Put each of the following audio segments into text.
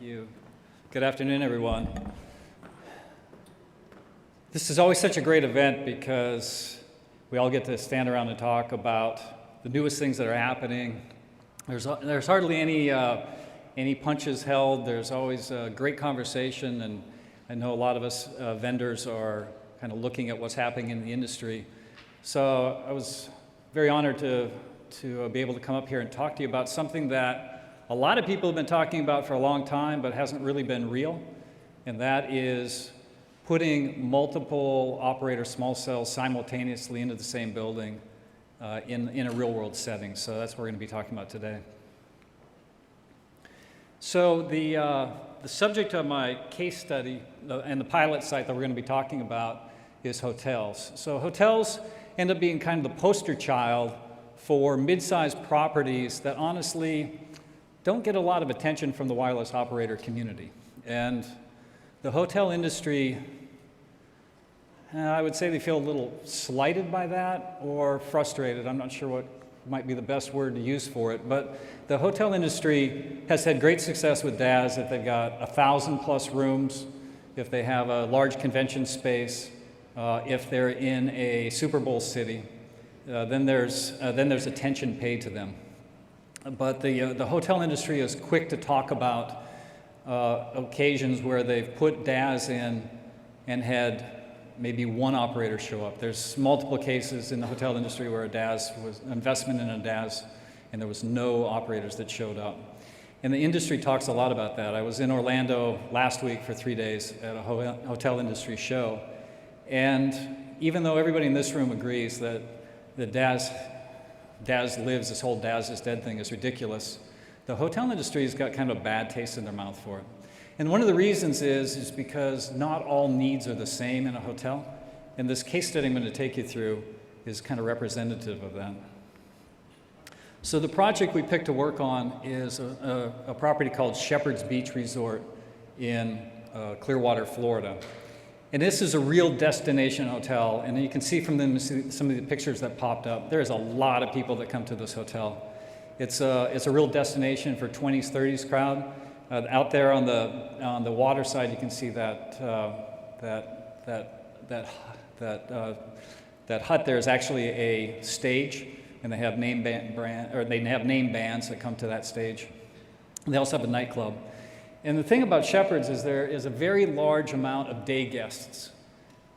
Thank you. Good afternoon, everyone. This is always such a great event because we all get to stand around and talk about the newest things that are happening. There's hardly any punches held. There's always a great conversation, and I know a lot of us vendors are kind of looking at what's happening in the industry. So I was very honored to be able to come up here and talk to you about something that a lot of people have been talking about for a long time but hasn't really been real, and that is putting multiple operator small cells simultaneously into the same building in a real world setting. So that's what we're going to be talking about today. So the subject of my case study and the pilot site that we're going to be talking about is hotels. So hotels end up being kind of the poster child for mid-sized properties that honestly don't get a lot of attention from the wireless operator community. And the hotel industry, I would say they feel a little slighted by that or frustrated. I'm not sure what might be the best word to use for it, but the hotel industry has had great success with DAS if they've got 1,000+ rooms, if they have a large convention space, if they're in a Super Bowl city, then there's attention paid to them. But the hotel industry is quick to talk about occasions where they've put DAS in and had maybe one operator show up. There's multiple cases in the hotel industry where a DAS was an investment in a DAS and there was no operators that showed up. And the industry talks a lot about that. I was in Orlando last week for 3 days at a hotel industry show. And even though everybody in this room agrees that the DAS lives, this whole DAS is dead thing is ridiculous, the hotel industry has got kind of a bad taste in their mouth for it. And one of the reasons is because not all needs are the same in a hotel. And this case study I'm going to take you through is kind of representative of that. So the project we picked to work on is a property called Shepherd's Beach Resort in Clearwater, Florida. And this is a real destination hotel, and you can see from them some of the pictures that popped up. There's a lot of people that come to this hotel. It's a real destination for 20s, 30s crowd. Out there on the water side, you can see that hut there is actually a stage, and they have name bands that come to that stage. And they also have a nightclub. And the thing about Shepherd's is there is a very large amount of day guests.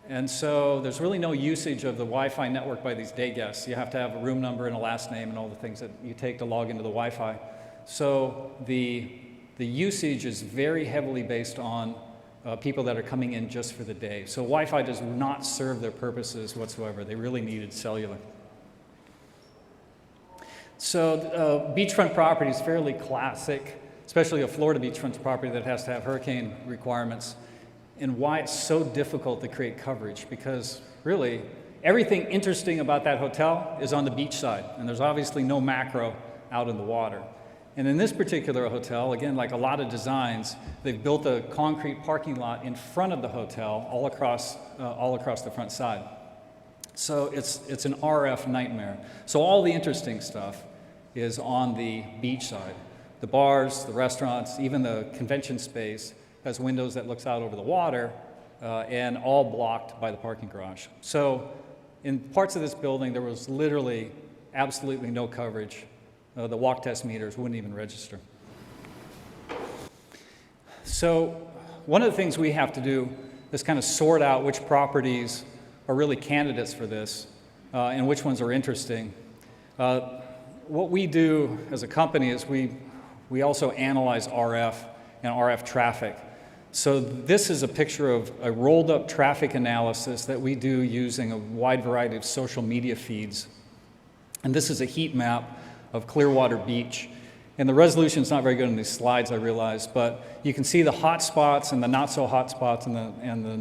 And so there's really no usage of the Wi-Fi network by these day guests. You have to have a room number and a last name and all the things that you take to log into the Wi-Fi. So the usage is very heavily based on people that are coming in just for the day. So Wi-Fi does not serve their purposes whatsoever. They really needed cellular. So beachfront property is fairly classic, especially a Florida beachfront property that has to have hurricane requirements, and why it's so difficult to create coverage, because really everything interesting about that hotel is on the beach side, and there's obviously no macro out in the water. And in this particular hotel, again, like a lot of designs, they've built a concrete parking lot in front of the hotel all across the front side. So it's an RF nightmare. So all the interesting stuff is on the beach side. The bars, the restaurants, even the convention space has windows that looks out over the water and all blocked by the parking garage. So in parts of this building, there was literally absolutely no coverage. The walk test meters wouldn't even register. So one of the things we have to do is kind of sort out which properties are really candidates for this and which ones are interesting. What we do as a company is we also analyze RF and RF traffic. So this is a picture of a rolled up traffic analysis that we do using a wide variety of social media feeds. And this is a heat map of Clearwater Beach. And the resolution is not very good on these slides, I realize, but you can see the hot spots and the not so hot spots and the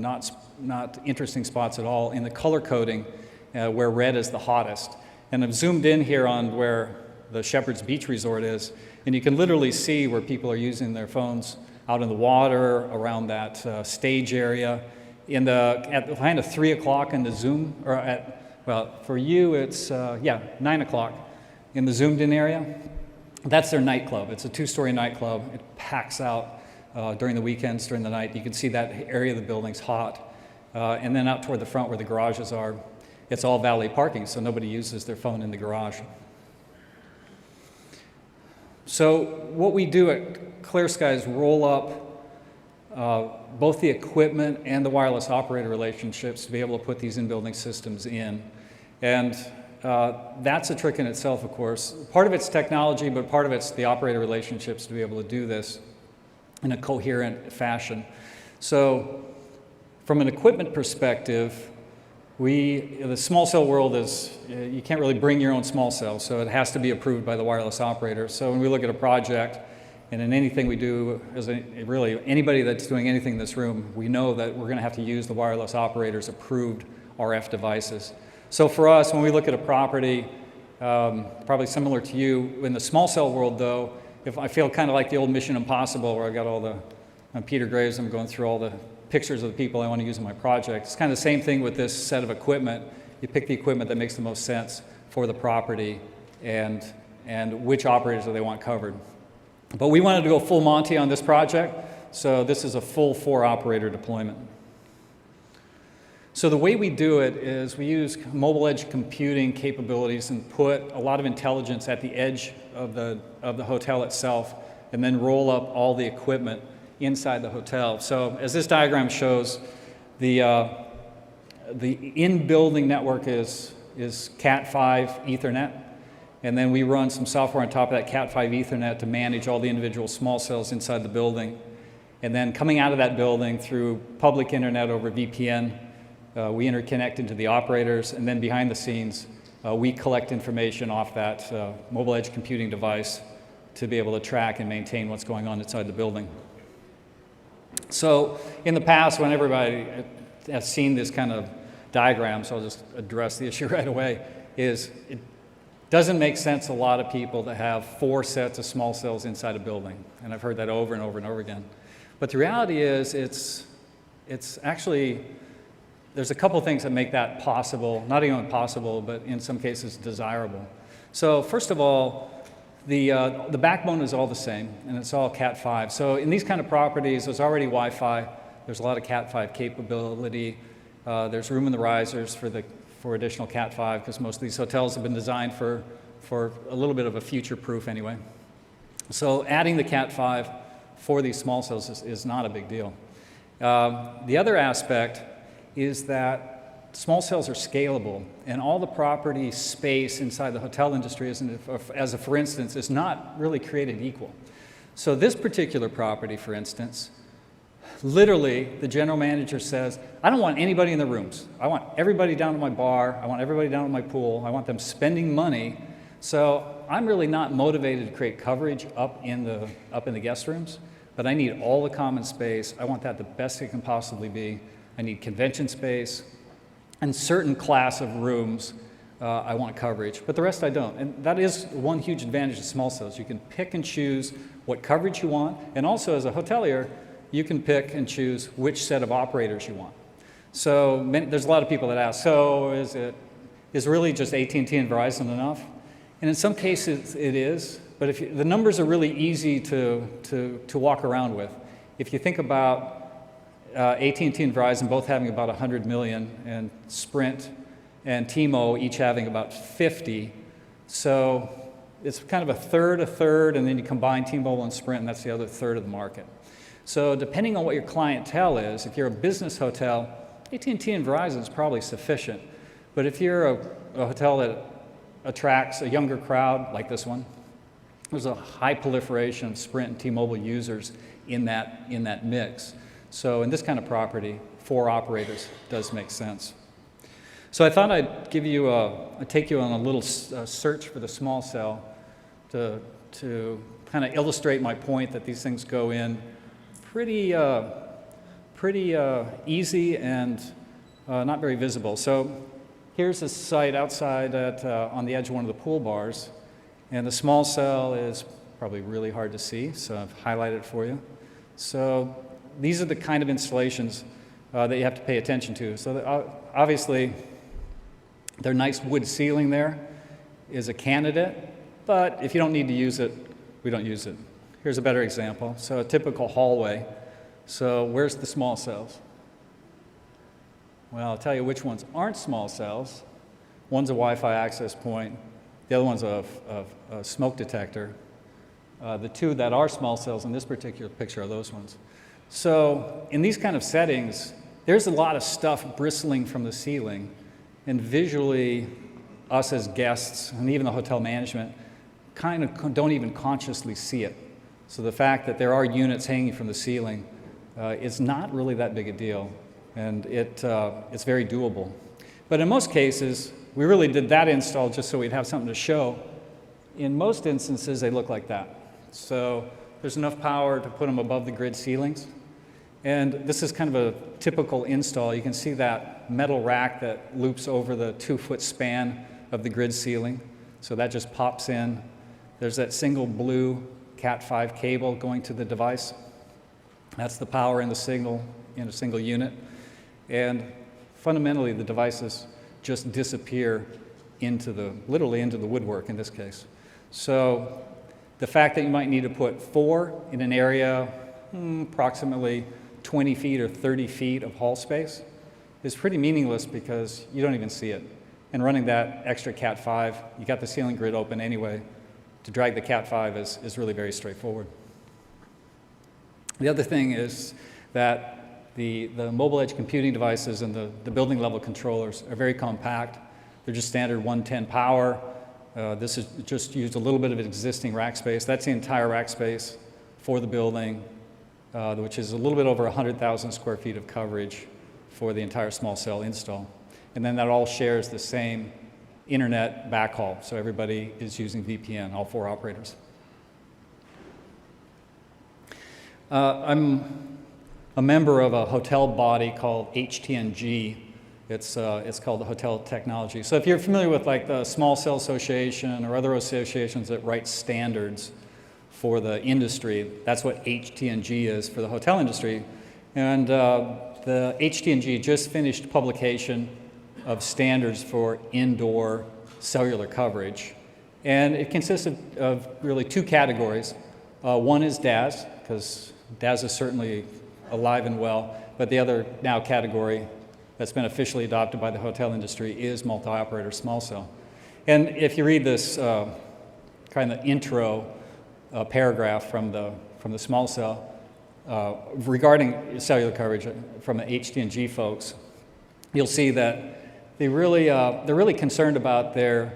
not interesting spots at all in the color coding where red is the hottest. And I've zoomed in here on where the Shepherd's Beach Resort is, and you can literally see where people are using their phones out in the water, around that stage area. At kind of 3 o'clock in the Zoom, or for you it's, 9 o'clock in the zoomed in area. That's their nightclub. It's a 2-story nightclub. It packs out during the weekends, during the night. You can see that area of the building's hot. And then out toward the front where the garages are, it's all valet parking, so nobody uses their phone in the garage. So what we do at ClearSky is roll up both the equipment and the wireless operator relationships to be able to put these in-building systems in. And that's a trick in itself, of course. Part of it's technology, but part of it's the operator relationships to be able to do this in a coherent fashion. So from an equipment perspective, the small cell world is, you can't really bring your own small cell, so it has to be approved by the wireless operator. So when we look at a project, and in anything we do, really anybody that's doing anything in this room, we know that we're going to have to use the wireless operator's approved RF devices. So for us, when we look at a property, probably similar to you, in the small cell world though, if I feel kind of like the old Mission Impossible where I got all the, on Peter Graves, I'm going through all the pictures of the people I want to use in my project. It's kind of the same thing with this set of equipment. You pick the equipment that makes the most sense for the property and which operators do they want covered. But we wanted to go full Monty on this project, so this is a full 4-operator deployment. So the way we do it is we use mobile edge computing capabilities and put a lot of intelligence at the edge of the hotel itself, and then roll up all the equipment inside the hotel. So as this diagram shows, the in-building network is Cat5 Ethernet, and then we run some software on top of that Cat5 Ethernet to manage all the individual small cells inside the building. And then coming out of that building through public internet over VPN, we interconnect into the operators, and then behind the scenes, we collect information off that mobile edge computing device to be able to track and maintain what's going on inside the building. So in the past, when everybody has seen this kind of diagram, so I'll just address the issue right away, is it doesn't make sense to a lot of people to have 4 sets of small cells inside a building. And I've heard that over and over and over again. But the reality is it's actually, there's a couple things that make that possible, not even possible, but in some cases desirable. So first of all, the backbone is all the same, and it's all Cat5. So in these kind of properties, there's already Wi-Fi. There's a lot of Cat5 capability. There's room in the risers for additional Cat5, because most of these hotels have been designed for a little bit of a future-proof anyway. So adding the Cat5 for these small cells is not a big deal. The other aspect is that small cells are scalable, and all the property space inside the hotel industry, as a for instance, is not really created equal. So this particular property, for instance, literally the general manager says, I don't want anybody in the rooms. I want everybody down at my bar. I want everybody down at my pool. I want them spending money. So I'm really not motivated to create coverage up in the guest rooms, but I need all the common space. I want that the best it can possibly be. I need convention space and certain class of rooms. I want coverage, but the rest I don't. And that is one huge advantage of small cells. You can pick and choose what coverage you want, and also as a hotelier, you can pick and choose which set of operators you want. So there's a lot of people that ask, so is really just AT&T and Verizon enough? And in some cases it is, but the numbers are really easy to walk around with. If you think about AT&T and Verizon both having about 100 million, and Sprint and T-Mo each having about 50. So it's kind of a third, and then you combine T-Mobile and Sprint, and that's the other third of the market. So depending on what your clientele is, if you're a business hotel, AT&T and Verizon is probably sufficient. But if you're a hotel that attracts a younger crowd, like this one, there's a high proliferation of Sprint and T-Mobile users in that mix. So in this kind of property, 4 operators does make sense. So I thought I'd take you on a little search for the small cell to kind of illustrate my point that these things go in pretty easy and not very visible. So here's a site outside on the edge of one of the pool bars, and the small cell is probably really hard to see, so I've highlighted it for you. So these are the kind of installations that you have to pay attention to. So obviously, their nice wood ceiling there is a candidate, but if you don't need to use it, we don't use it. Here's a better example. So a typical hallway. So where's the small cells? Well, I'll tell you which ones aren't small cells. One's a Wi-Fi access point. The other one's a smoke detector. The two that are small cells in this particular picture are those ones. So in these kind of settings, there's a lot of stuff bristling from the ceiling, and visually, us as guests, and even the hotel management, kind of don't even consciously see it. So the fact that there are units hanging from the ceiling is not really that big a deal, and it's very doable. But in most cases, we really did that install just so we'd have something to show. In most instances, they look like that. So there's enough power to put them above the grid ceilings. And this is kind of a typical install. You can see that metal rack that loops over the 2-foot span of the grid ceiling. So that just pops in. There's that single blue Cat5 cable going to the device. That's the power and the signal in a single unit. And fundamentally, the devices just disappear literally into the woodwork in this case. So the fact that you might need to put 4 in an area approximately 20 feet or 30 feet of hall space is pretty meaningless because you don't even see it. And running that extra Cat5, you got the ceiling grid open anyway. To drag the Cat5 is really very straightforward. The other thing is that the mobile edge computing devices and the building level controllers are very compact. They're just standard 110 power. This is just used a little bit of existing rack space. That's the entire rack space for the building, which is a little bit over 100,000 square feet of coverage for the entire small cell install. And then that all shares the same internet backhaul, so everybody is using VPN, all 4 operators. I'm a member of a hotel body called HTNG. It's called the Hotel Technology. So if you're familiar with like the Small Cell Association or other associations that write standards for the industry, that's what HTNG is for the hotel industry. And the HTNG just finished publication of standards for indoor cellular coverage. And it consists of really 2 categories. One is DAS, because DAS is certainly alive and well, but the other now category that's been officially adopted by the hotel industry is multi-operator small cell. And if you read this kind of intro paragraph from the small cell regarding cellular coverage from the HTNG folks, you'll see that they're really concerned about their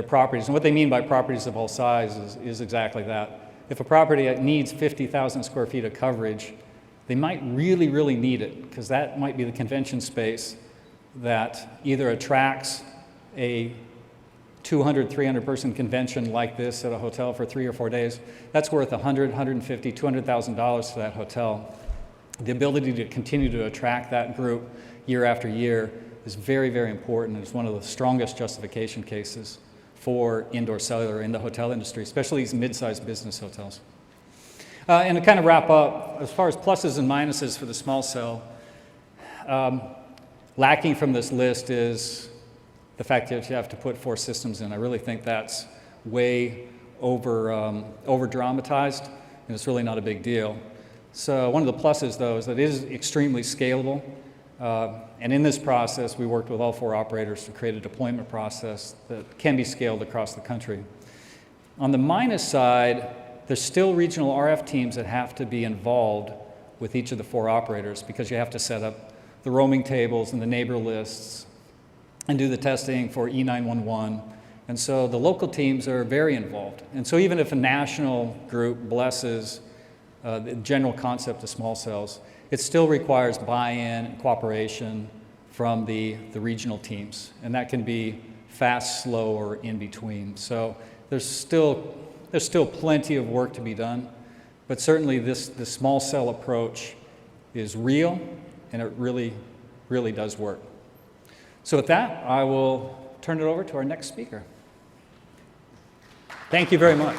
properties. And what they mean by properties of all sizes is exactly that. If a property needs 50,000 square feet of coverage, they might really, really need it, because that might be the convention space that either attracts a 200, 300 person convention like this at a hotel for 3 or 4 days. That's worth $100, $150, $200,000 to that hotel. The ability to continue to attract that group year after year is very, very important. It's one of the strongest justification cases for indoor cellular in the hotel industry, especially these mid-sized business hotels. And to kind of wrap up, as far as pluses and minuses for the small cell, lacking from this list is the fact that you have to put 4 systems in. I really think that's way over dramatized, and it's really not a big deal. So one of the pluses, though, is that it is extremely scalable. And in this process, we worked with all 4 operators to create a deployment process that can be scaled across the country. On the minus side, there's still regional RF teams that have to be involved with each of the 4 operators, because you have to set up the roaming tables and the neighbor lists and do the testing for E911. And so the local teams are very involved. And so even if a national group blesses the general concept of small cells, it still requires buy-in and cooperation from the regional teams. And that can be fast, slow, or in between. So there's still plenty of work to be done. But certainly this small cell approach is real, and it really, really does work. So with that, I will turn it over to our next speaker. Thank you very much.